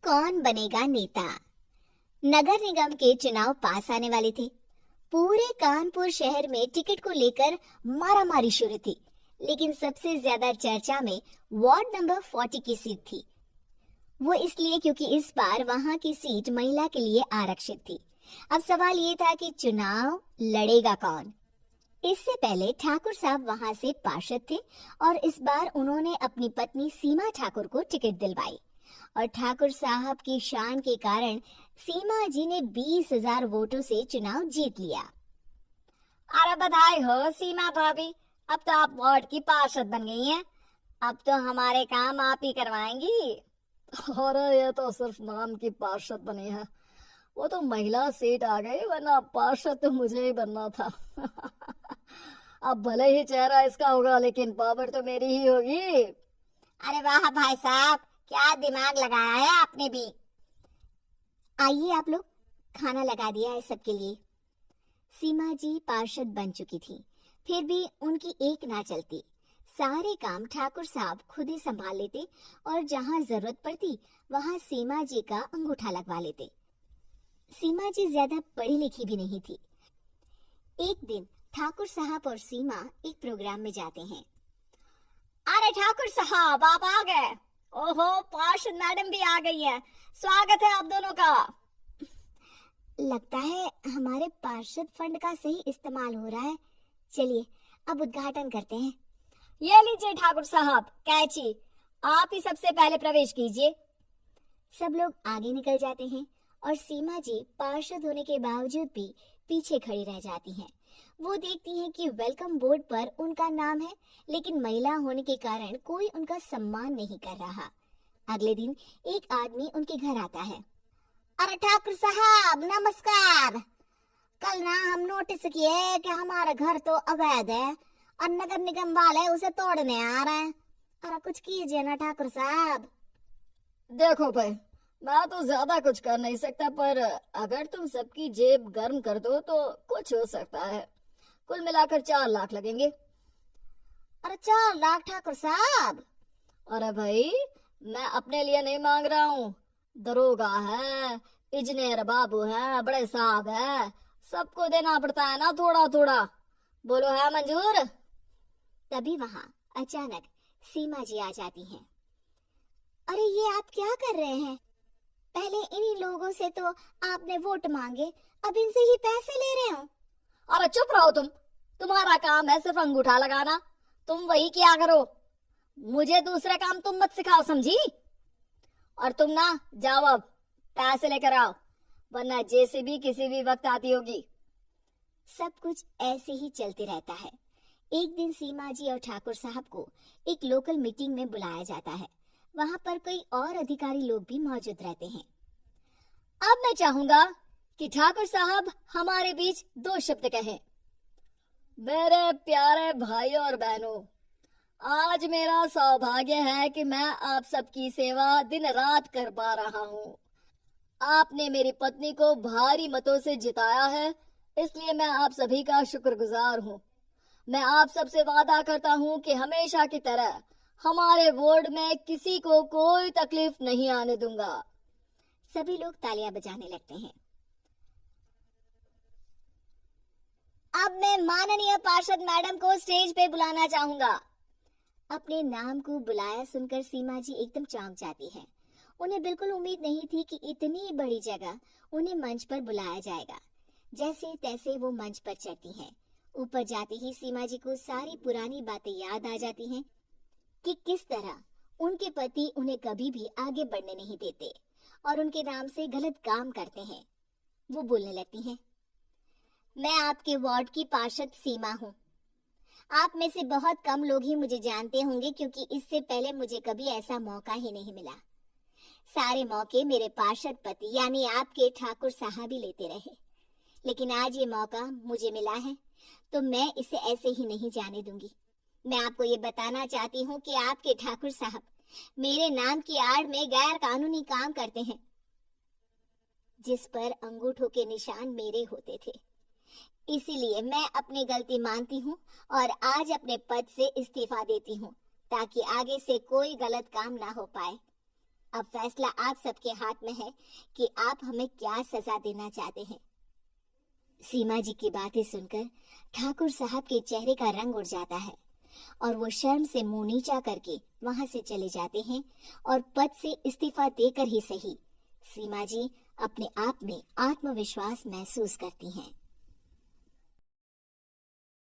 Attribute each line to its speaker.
Speaker 1: कौन बनेगा नेता। नगर निगम के चुनाव पास आने वाले थे। पूरे कानपुर शहर में टिकट को लेकर मारामारी शुरू थी, लेकिन सबसे ज्यादा चर्चा में वार्ड नंबर 40 की सीट थी। वो इसलिए क्योंकि इस बार वहां की सीट महिला के लिए आरक्षित थी। अब सवाल ये था कि चुनाव लड़ेगा कौन। इससे पहले ठाकुर साहब वहां से पार्षद थे और इस बार उन्होंने अपनी पत्नी सीमा ठाकुर को टिकट दिलवाई और ठाकुर साहब की शान के कारण सीमा जी ने 20,000 वोटों से चुनाव जीत लिया।
Speaker 2: अरे बधाई हो सीमा भाभी, अब तो आप वार्ड की पार्षद बन गई हैं। अब तो हमारे काम आप ही करवाएंगी।
Speaker 3: अरे ये तो सिर्फ नाम की पार्षद बनी है, वो तो महिला सीट आ गई, वरना पार्षद तो मुझे ही बनना था। अब भले ही चेहरा इसका होगा, लेकिन पावर तो मेरी ही होगी।
Speaker 2: अरे वाह भाई साहब, क्या दिमाग लगाया है आपने भी।
Speaker 1: आइए आप लोग, खाना लगा दिया है सबके लिए। सीमा जी पार्षद बन चुकी थी, फिर भी उनकी एक ना चलती। सारे काम ठाकुर साहब खुद ही संभाल लेते और जहां जरूरत पड़ती वहां सीमा जी का अंगूठा लगवा लेते। सीमा जी ज्यादा पढ़ी लिखी भी नहीं थी। एक दिन ठाकुर साहब और सीमा एक प्रोग्राम में जाते हैं।
Speaker 2: अरे ठाकुर साहब, आप आ गए। ओहो, पार्षद मैडम भी आ गई है। स्वागत है आप दोनों का।
Speaker 1: लगता है हमारे पार्षद फंड का सही इस्तेमाल हो रहा है। चलिए अब उद्घाटन करते हैं।
Speaker 2: ये लीजिए ठाकुर साहब कैची, आप ही सबसे पहले प्रवेश कीजिए।
Speaker 1: सब लोग आगे निकल जाते हैं और सीमा जी पार्षद होने के बावजूद भी पीछे खड़ी रह जाती हैं। वो देखती हैं कि वेलकम बोर्ड पर उनका नाम है, लेकिन महिला होने के कारण कोई उनका सम्मान नहीं कर रहा। अगले दिन एक आदमी उनके घर आता है।
Speaker 2: अरे ठाकुर साहब नमस्कार। कल ना हम नोटिस किए कि हमारा घर तो अवैध है और नगर निगम वाले उसे तोड़ने आ रहे हैं। अरे कुछ कीजिए ना ठाकुर साहब।
Speaker 3: देखो भाई, मैं तो ज्यादा कुछ कर नहीं सकता, पर अगर तुम सबकी जेब गर्म कर दो तो कुछ हो सकता है। कुल मिलाकर 4 लाख लगेंगे।
Speaker 2: अरे 4 लाख ठाकुर साहब?
Speaker 3: अरे भाई, मैं अपने लिए नहीं मांग रहा हूँ। दरोगा है, इंजीनियर बाबू है, बड़े साहब है, सबको देना पड़ता है ना थोड़ा थोड़ा। बोलो है मंजूर?
Speaker 1: तभी वहाँ अचानक सीमा जी आ जाती हैं। अरे ये आप क्या कर रहे हैं? पहले इन्हीं लोगों से तो आपने वोट मांगे, अब इनसे ही पैसे ले रहे हो।
Speaker 3: अरे चुप रहो तुम, तुम्हारा काम है सिर्फ अंगूठा लगाना, तुम वही किया करो। मुझे दूसरे काम तुम मत सिखाओ, समझी? और तुम ना जाओ, अब पैसे लेकर आओ, वरना जेसीबी किसी भी वक्त आती होगी।
Speaker 1: सब कुछ ऐसे ही चलते रहता है। एक दिन सीमा जी और ठाकुर साहब को एक लोकल मीटिंग में बुलाया जाता है। वहां पर कई और अधिकारी लोग भी मौजूद रहते हैं।
Speaker 3: अब मैं चाहूंगा कि ठाकुर साहब हमारे बीच 2 शब्द कहें। मेरे प्यारे भाइयों और बहनों, आज मेरा सौभाग्य है कि मैं आप सबकी सेवा दिन रात कर पा रहा हूँ। आपने मेरी पत्नी को भारी मतों से जिताया है, इसलिए मैं आप सभी का शुक्रगुजार हूँ। मैं आप सबसे वादा करता हूँ कि हमेशा की तरह हमारे वार्ड में किसी को कोई तकलीफ नहीं आने दूंगा।
Speaker 1: सभी लोग तालियां बजाने लगते हैं।
Speaker 2: अब मैं माननीय पार्षद मैडम को स्टेज पे बुलाना चाहूंगा।
Speaker 1: अपने नाम को बुलाया सुनकर सीमा जी एकदम चौंक जाती है। उन्हें बिल्कुल उम्मीद नहीं थी कि इतनी बड़ी जगह उन्हें मंच पर बुलाया जाएगा। जैसे तैसे वो मंच पर चढ़ती हैं। ऊपर जाते ही सीमा जी को सारी पुरानी बातें याद आ जाती हैं कि किस तरह उनके पति उन्हें कभी भी आगे बढ़ने नहीं देते और उनके नाम से गलत काम करते हैं। वो बोलने लगती हैं।
Speaker 2: मैं आपके वार्ड की पार्षद सीमा हूँ। आप में से बहुत कम लोग ही मुझे जानते होंगे, क्योंकि इससे पहले मुझे कभी ऐसा मौका ही नहीं मिला। सारे मौके मेरे पार्षद पति यानी आपके ठाकुर साहब ही लेते रहे, लेकिन आज ये मौका मुझे मिला है तो मैं इसे ऐसे ही नहीं जाने दूंगी। मैं आपको ये बताना चाहती हूँ कि आपके ठाकुर साहब मेरे नाम की आड़ में गैर कानूनी काम करते हैं, जिस पर अंगूठों के निशान मेरे होते थे। इसीलिए मैं अपनी गलती मानती हूँ और आज अपने पद से इस्तीफा देती हूँ, ताकि आगे से कोई गलत काम ना हो पाए। अब फैसला आप सबके हाथ में है कि आप हमें क्या सजा देना चाहते हैं।
Speaker 1: सीमा जी की बातें सुनकर ठाकुर साहब के चेहरे का रंग उड़ जाता है और वो शर्म से मुंह नीचा करके वहां से चले जाते हैं और पद से इस्तीफा देकर ही सही सीमा जी अपने आप में आत्मविश्वास महसूस करती हैं।